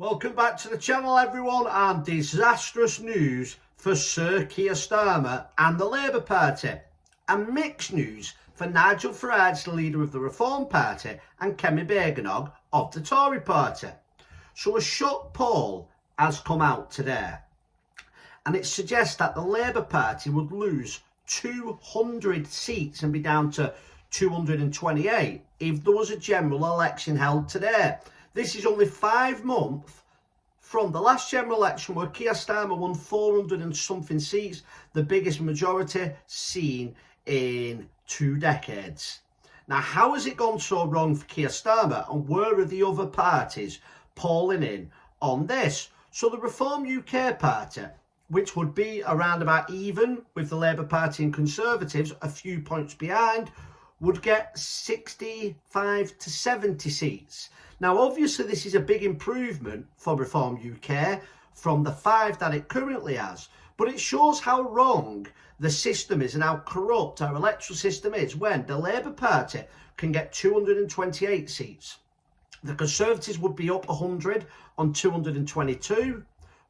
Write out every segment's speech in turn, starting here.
Welcome back to the channel, everyone, and disastrous news for Sir Keir Starmer and the Labour Party, and mixed news for Nigel Farage, the leader of the Reform Party, and Kemi Badenoch of the Tory Party. So a shock poll has come out today, and it suggests that the Labour Party would lose 200 seats and be down to 228 if there was a general election held today. This is only 5 months from the last general election where Keir Starmer won 400 and something seats, the biggest majority seen in 2 decades. Now, how has it gone so wrong for Keir Starmer, and where are the other parties polling in on this? So the Reform UK Party, which would be around about even with the Labour Party and Conservatives, a few points behind, would get 65 to 70 seats. Now, obviously, this is a big improvement for Reform UK from the 5 that it currently has, but it shows how wrong the system is and how corrupt our electoral system is when the Labour Party can get 228 seats. The Conservatives would be up 100 on 222.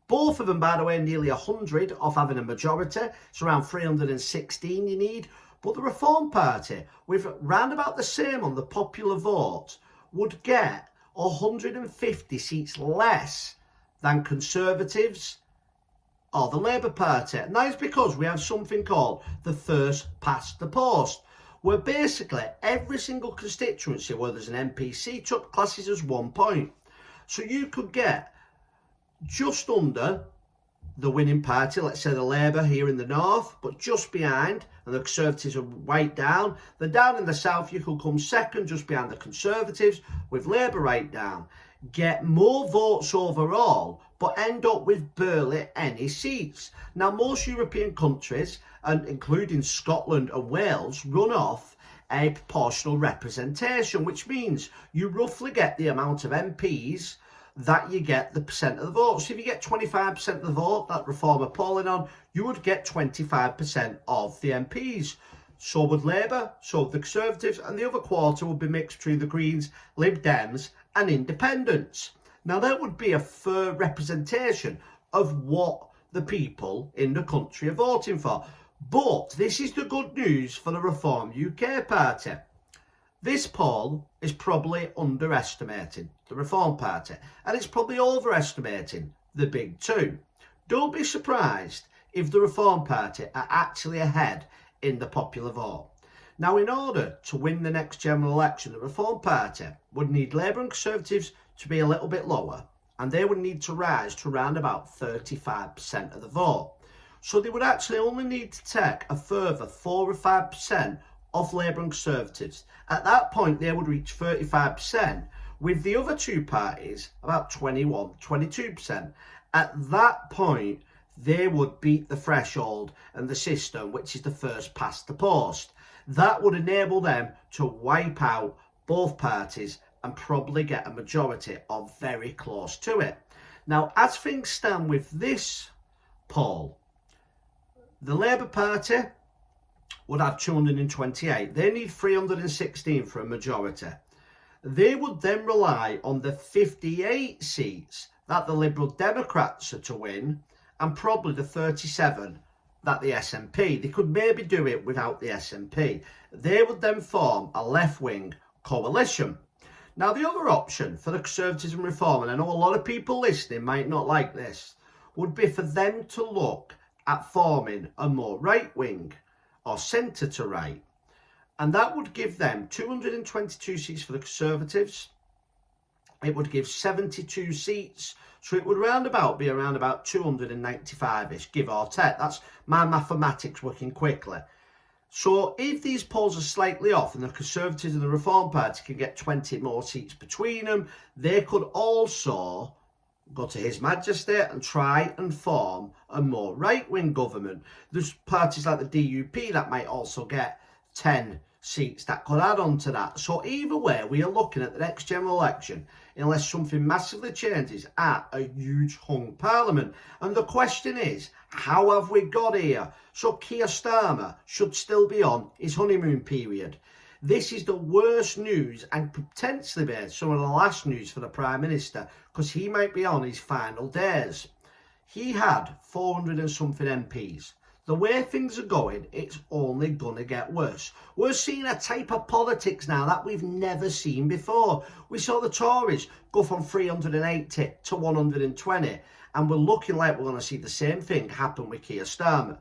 Both of them, by the way, nearly 100 off having a majority. It's around 316 you need. But the Reform Party, with round about the same on the popular vote, would get 150 seats less than Conservatives or the Labour Party. And that is because we have something called the first past the post, where basically every single constituency where there's an MP seat up classes as 1 point. So you could get just under the winning party, let's say the Labour here in the north, but just behind, and the Conservatives are right down. Then down in the south, you could come second just behind the Conservatives with Labour right down. Get more votes overall, but end up with barely any seats. Now, most European countries, and including Scotland and Wales, run off a proportional representation, which means you roughly get the amount of MPs that you get the percent of the vote. So if you get 25% of the vote that Reform are polling on, you would get 25% of the MPs. So would Labour, so would the Conservatives, and the other quarter would be mixed between the Greens, Lib Dems and Independents. Now, that would be a fair representation of what the people in the country are voting for. But this is the good news for the Reform UK Party. This poll is probably underestimating the Reform Party, and it's probably overestimating the big two. Don't be surprised if the Reform Party are actually ahead in the popular vote. Now, in order to win the next general election, the Reform Party would need Labour and Conservatives to be a little bit lower, and they would need to rise to around about 35% of the vote. So they would actually only need to take a further 4 or 5% of Labour and Conservatives. At that point, they would reach 35%, with the other two parties about 21, 22%. At that point, they would beat the threshold and the system, which is the first past the post. That would enable them to wipe out both parties and probably get a majority or very close to it. Now, as things stand with this poll, the Labour Party would have 228. They need 316 for a majority. They would then rely on the 58 seats that the Liberal Democrats are to win, and probably the 37 that the SNP. They could maybe do it without the SNP. They would then form a left-wing coalition. Now, the other option for the Conservatives and Reform, and I know a lot of people listening might not like this, would be for them to look at forming a more right-wing or centre to right, and that would give them 222 seats for the Conservatives. It would give 72 seats, so it would be around about 295ish, give or take. That's my mathematics working quickly. So if these polls are slightly off and the Conservatives and the Reform Party can get 20 more seats between them, they could also go to His Majesty and try and form a more right-wing government. There's parties like the DUP that might also get 10 seats that could add on to that. So either way, we are looking at the next general election, unless something massively changes, at a huge hung parliament. And the question is, how have we got here? So Keir Starmer should still be on his honeymoon period. This is the worst news and potentially be some of the last news for the Prime Minister, because he might be on his final days. He had 400 and something MPs. The way things are going, it's only going to get worse. We're seeing a type of politics now that we've never seen before. We saw the Tories go from 380 to 120, and we're looking like we're going to see the same thing happen with Keir Starmer.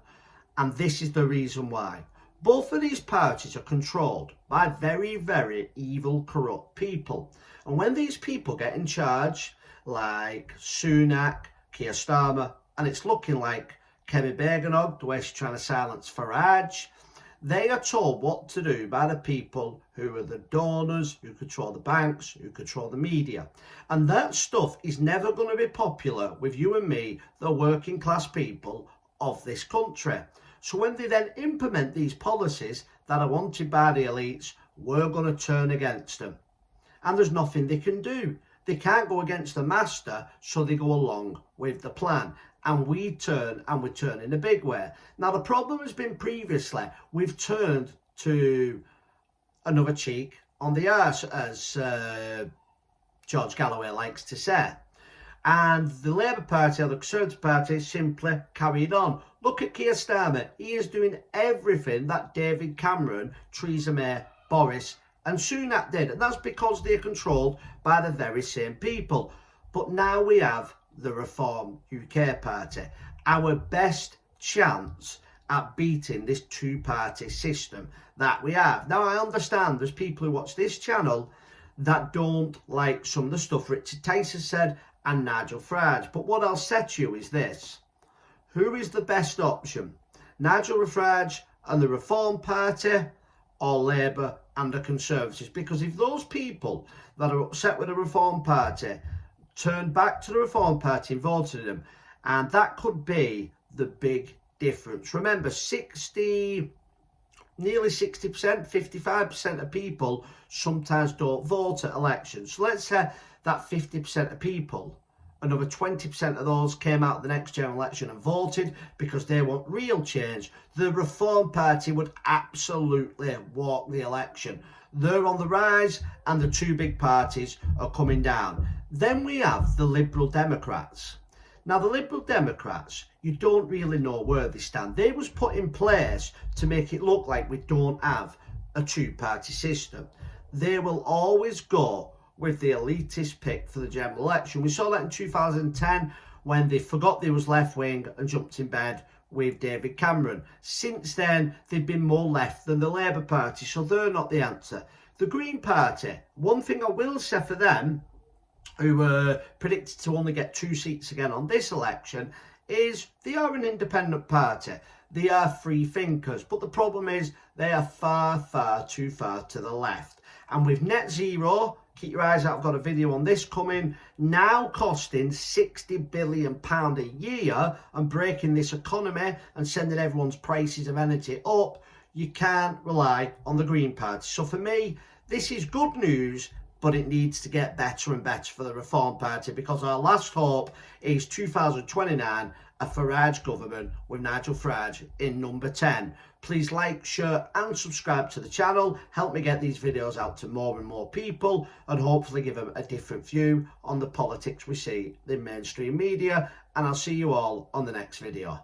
And this is the reason why. Both of these parties are controlled by very, very evil, corrupt people. And when these people get in charge, like Sunak, Keir Starmer, and it's looking like Kemi Bergenog, the way she's trying to silence Farage, they are told what to do by the people who are the donors, who control the banks, who control the media. And that stuff is never going to be popular with you and me, the working class people of this country. So when they then implement these policies that are wanted by the elites, we're going to turn against them. And there's nothing they can do. They can't go against the master, so they go along with the plan. And we turn, and we turn in a big way. Now, the problem has been previously, we've turned to another cheek on the arse, as George Galloway likes to say. And the Labour Party or the Conservative Party simply carried on. Look at Keir Starmer. He is doing everything that David Cameron, Theresa May, Boris and Sunak did. And that's because they're controlled by the very same people. But now we have the Reform UK Party. Our best chance at beating this two-party system that we have. Now, I understand there's people who watch this channel that don't like some of the stuff Richard Tyson said and Nigel Farage. But what I'll say to you is this. Who is the best option? Nigel Farage and the Reform Party, or Labour and the Conservatives? Because if those people that are upset with the Reform Party turn back to the Reform Party and voted them, and that could be the big difference. Remember, nearly 60%, 55% of people sometimes don't vote at elections. So let's say that 50% of people, another 20% of those came out of the next general election and voted because they want real change. The Reform Party would absolutely walk the election. They're on the rise and the two big parties are coming down. Then we have the Liberal Democrats. Now, the Liberal Democrats, you don't really know where they stand. They was put in place to make it look like we don't have a two-party system. They will always go with the elitist pick for the general election. We saw that in 2010 when they forgot they was left-wing and jumped in bed with David Cameron. Since then, they've been more left than the Labour Party, so they're not the answer. The Green Party, one thing I will say for them, who were predicted to only get 2 seats again on this election, is they are an independent party. They are free thinkers, but the problem is they are far, far too far to the left. And with net zero, keep your eyes out, I've got a video on this coming, now costing £60 billion a year and breaking this economy and sending everyone's prices of energy up, you can't rely on the Green Party. So for me, this is good news, but it needs to get better and better for the Reform Party, because our last hope is 2029, a Farage government with Nigel Farage in number 10. Please like, share and subscribe to the channel. Help me get these videos out to more and more people and hopefully give them a different view on the politics we see in mainstream media. And I'll see you all on the next video.